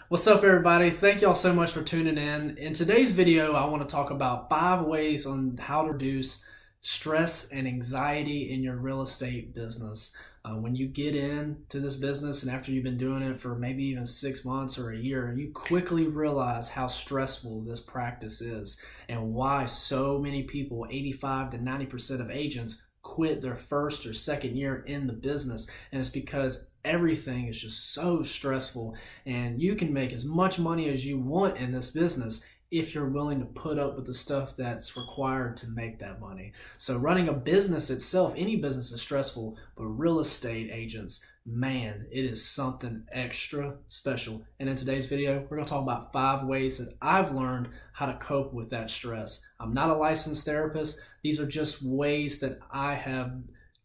What's up, everybody? Thank y'all so much for tuning in. In today's video, I want to talk about 5 ways on how to reduce stress and anxiety in your real estate business. When you get into this business and after you've been doing it for maybe even 6 months or a year, you quickly realize how stressful this practice is and why so many people, 85 to 90% of agents, quit their first or second year in the business. And it's because everything is just so stressful, and you can make as much money as you want in this business if you're willing to put up with the stuff that's required to make that money. So running a business itself, any business is stressful, but real estate agents, man, it is something extra special. And in today's video, we're going to talk about 5 ways that I've learned how to cope with that stress. I'm not a licensed therapist. These are just ways that I have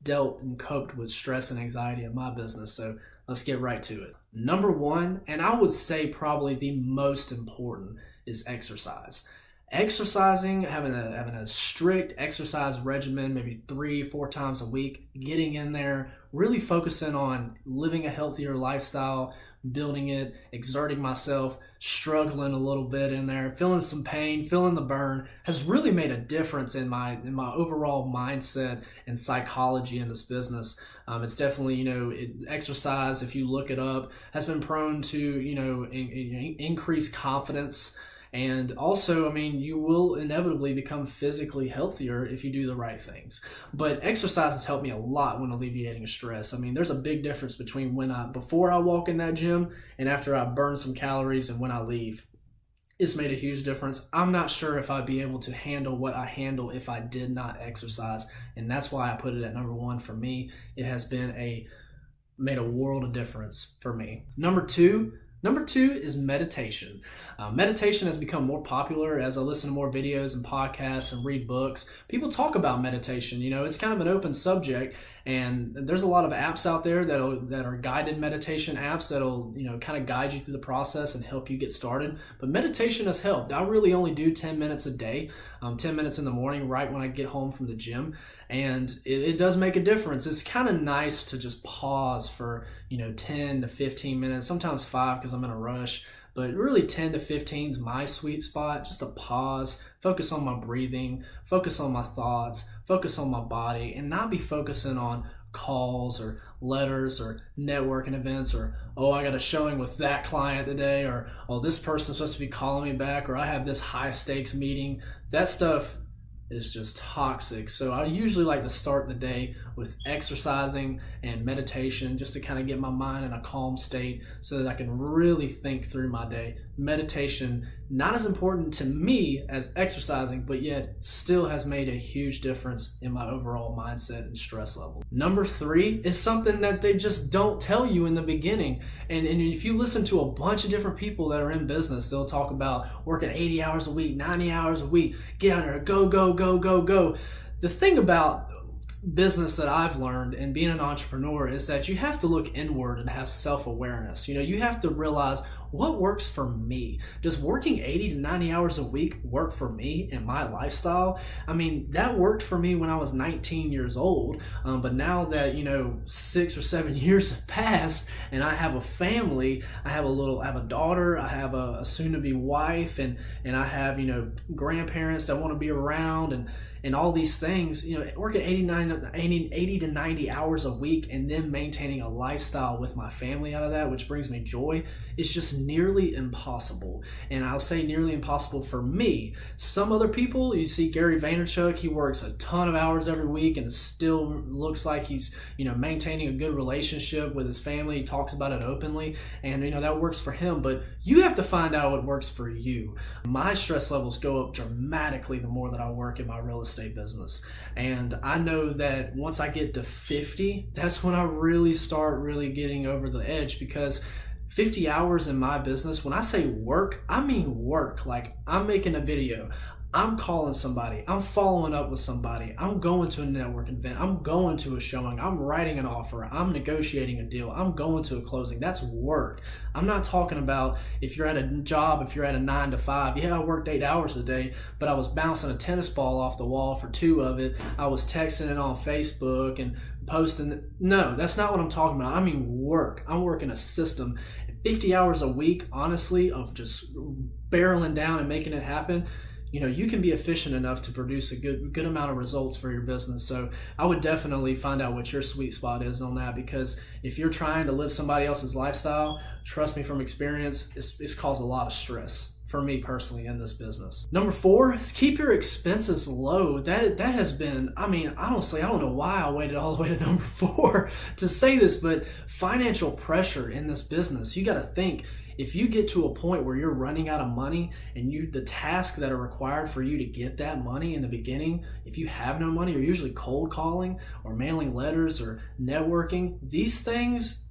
dealt and coped with stress and anxiety in my business. So let's get right to it. Number 1, and I would say probably the most important, is exercise. Exercising, having a strict exercise regimen, maybe 3-4 times a week, getting in there, really focusing on living a healthier lifestyle, building it, exerting myself, struggling a little bit in there, feeling some pain, feeling the burn, has really made a difference in my overall mindset and psychology in this business. It's definitely, exercise, if you look it up, has been prone to, increase confidence. And also, you will inevitably become physically healthier if you do the right things. But exercise has helped me a lot when alleviating stress. There's a big difference between before I walk in that gym and after I burn some calories and when I leave. It's made a huge difference. I'm not sure if I'd be able to handle what I handle if I did not exercise. And that's why I put it at number 1 for me. It has made a world of difference for me. Number two is meditation. Meditation has become more popular as I listen to more videos and podcasts and read books. People talk about meditation. It's kind of an open subject, and there's a lot of apps out there that are guided meditation apps that'll kind of guide you through the process and help you get started. But meditation has helped. I really only do 10 minutes a day, 10 minutes in the morning right when I get home from the gym. And it does make a difference. It's kind of nice to just pause for 10 to 15 minutes, sometimes 5 because I'm in a rush, but really 10 to 15 is my sweet spot. Just a pause, focus on my breathing, focus on my thoughts, focus on my body, and not be focusing on calls or letters or networking events or, oh, I got a showing with that client today, or, oh, this person's supposed to be calling me back, or I have this high stakes meeting. That stuff is just toxic. So I usually like to start the day with exercising and meditation just to kind of get my mind in a calm state so that I can really think through my day. Meditation, not as important to me as exercising, but yet still has made a huge difference in my overall mindset and stress level. Number 3 is something that they just don't tell you in the beginning. And if you listen to a bunch of different people that are in business, they'll talk about working 80 hours a week, 90 hours a week, get out there, go, go, go, go, go. The thing about business that I've learned and being an entrepreneur is that you have to look inward and have self-awareness. You have to realize what works for me. Does working 80 to 90 hours a week work for me and my lifestyle? That worked for me when I was 19 years old. But now that, 6 or 7 years have passed and I have a family, I have a daughter, I have a soon-to-be wife, and I have, grandparents that want to be around and all these things, working 80 to 90 hours a week and then maintaining a lifestyle with my family out of that, which brings me joy, is just nearly impossible. And I'll say nearly impossible for me. Some other people, you see Gary Vaynerchuk, he works a ton of hours every week and still looks like he's, maintaining a good relationship with his family. He talks about it openly, and that works for him. But you have to find out what works for you. My stress levels go up dramatically the more that I work in my real estate business. And I know that once I get to 50, that's when I really start getting over the edge, because 50 hours in my business, when I say work, I mean work. Like, I'm making a video, I'm calling somebody, I'm following up with somebody, I'm going to a networking event, I'm going to a showing, I'm writing an offer, I'm negotiating a deal, I'm going to a closing. That's work. I'm not talking about if you're at a job, if you're at a 9 to 5. Yeah, I worked 8 hours a day, but I was bouncing a tennis ball off the wall for 2 of it. I was texting it on Facebook and posting. No, that's not what I'm talking about. I mean work. I'm working a system. 50 hours a week, honestly, of just barreling down and making it happen, you can be efficient enough to produce a good amount of results for your business. So I would definitely find out what your sweet spot is on that, because if you're trying to live somebody else's lifestyle, trust me from experience, it's caused a lot of stress for me personally in this business. Number 4 is keep your expenses low. That has been, honestly, I don't know why I waited all the way to number 4 to say this, but financial pressure in this business. You got to think, if you get to a point where you're running out of money and the tasks that are required for you to get that money in the beginning, if you have no money, you're usually cold calling or mailing letters or networking. These things,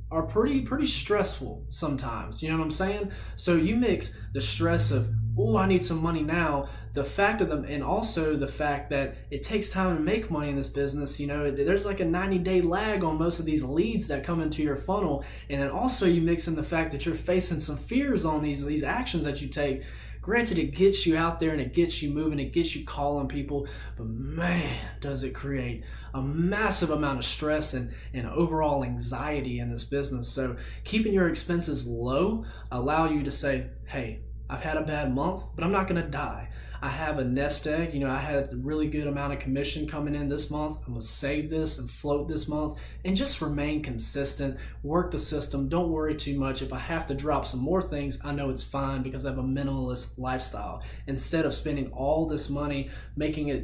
are pretty stressful sometimes. You know what I'm saying? So you mix the stress of, oh, I need some money now, the fact of them, and also the fact that it takes time to make money in this business. There's like a 90-day lag on most of these leads that come into your funnel. And then also you mix in the fact that you're facing some fears on these actions that you take. Granted, it gets you out there and it gets you moving, it gets you calling people, but man, does it create a massive amount of stress and overall anxiety in this business. So keeping your expenses low allow you to say, hey, I've had a bad month, but I'm not going to die. I have a nest egg. I had a really good amount of commission coming in this month. I'm going to save this and float this month and just remain consistent. Work the system. Don't worry too much. If I have to drop some more things, I know it's fine because I have a minimalist lifestyle. Instead of spending all this money,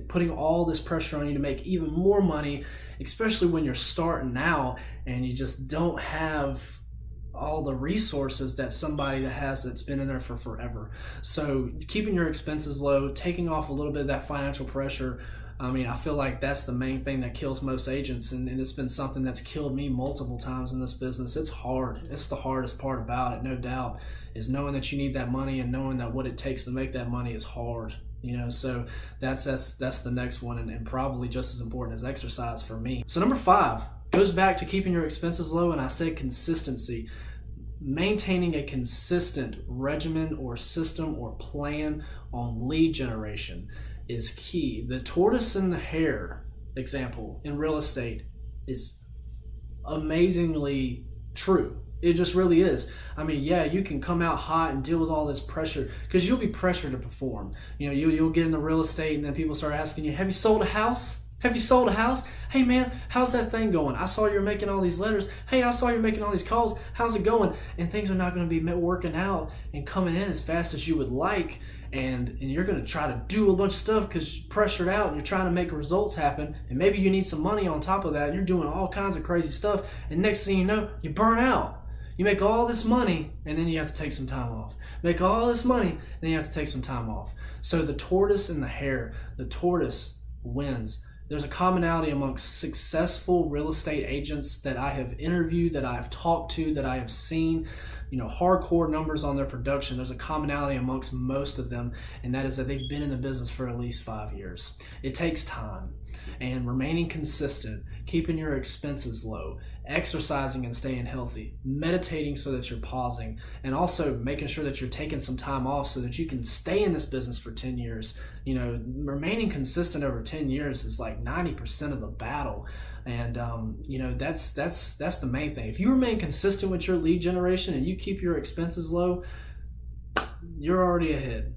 putting all this pressure on you to make even more money, especially when you're starting out and you just don't have all the resources that somebody that's been in there for forever. So keeping your expenses low, taking off a little bit of that financial pressure. I feel like that's the main thing that kills most agents, and it's been something that's killed me multiple times in this business. It's hard. It's the hardest part about it, no doubt, is knowing that you need that money and knowing that what it takes to make that money is hard. So that's the next one, and probably just as important as exercise for me. So number 5 goes back to keeping your expenses low, and I said consistency. Maintaining a consistent regimen or system or plan on lead generation is key. The tortoise and the hare example in real estate is amazingly true. It just really is. You can come out hot and deal with all this pressure because you'll be pressured to perform. You'll get into real estate and then people start asking you, have you sold a house? Have you sold a house? Hey man, how's that thing going? I saw you're making all these letters. Hey, I saw you're making all these calls. How's it going? And things are not going to be working out and coming in as fast as you would like. And you're going to try to do a bunch of stuff because you're pressured out and you're trying to make results happen. And maybe you need some money on top of that. And you're doing all kinds of crazy stuff. And next thing you know, you burn out. You make all this money and then you have to take some time off. Make all this money, then you have to take some time off. So the tortoise and the hare, the tortoise wins. There's a commonality amongst successful real estate agents that I have interviewed, that I have talked to, that I have seen, hardcore numbers on their production. There's a commonality amongst most of them, and that is that they've been in the business for at least 5 years. It takes time, and remaining consistent, keeping your expenses low, exercising and staying healthy, meditating so that you're pausing, and also making sure that you're taking some time off so that you can stay in this business for 10 years. Remaining consistent over 10 years is like 90% of the battle. And that's the main thing. If you remain consistent with your lead generation and you keep your expenses low, you're already ahead.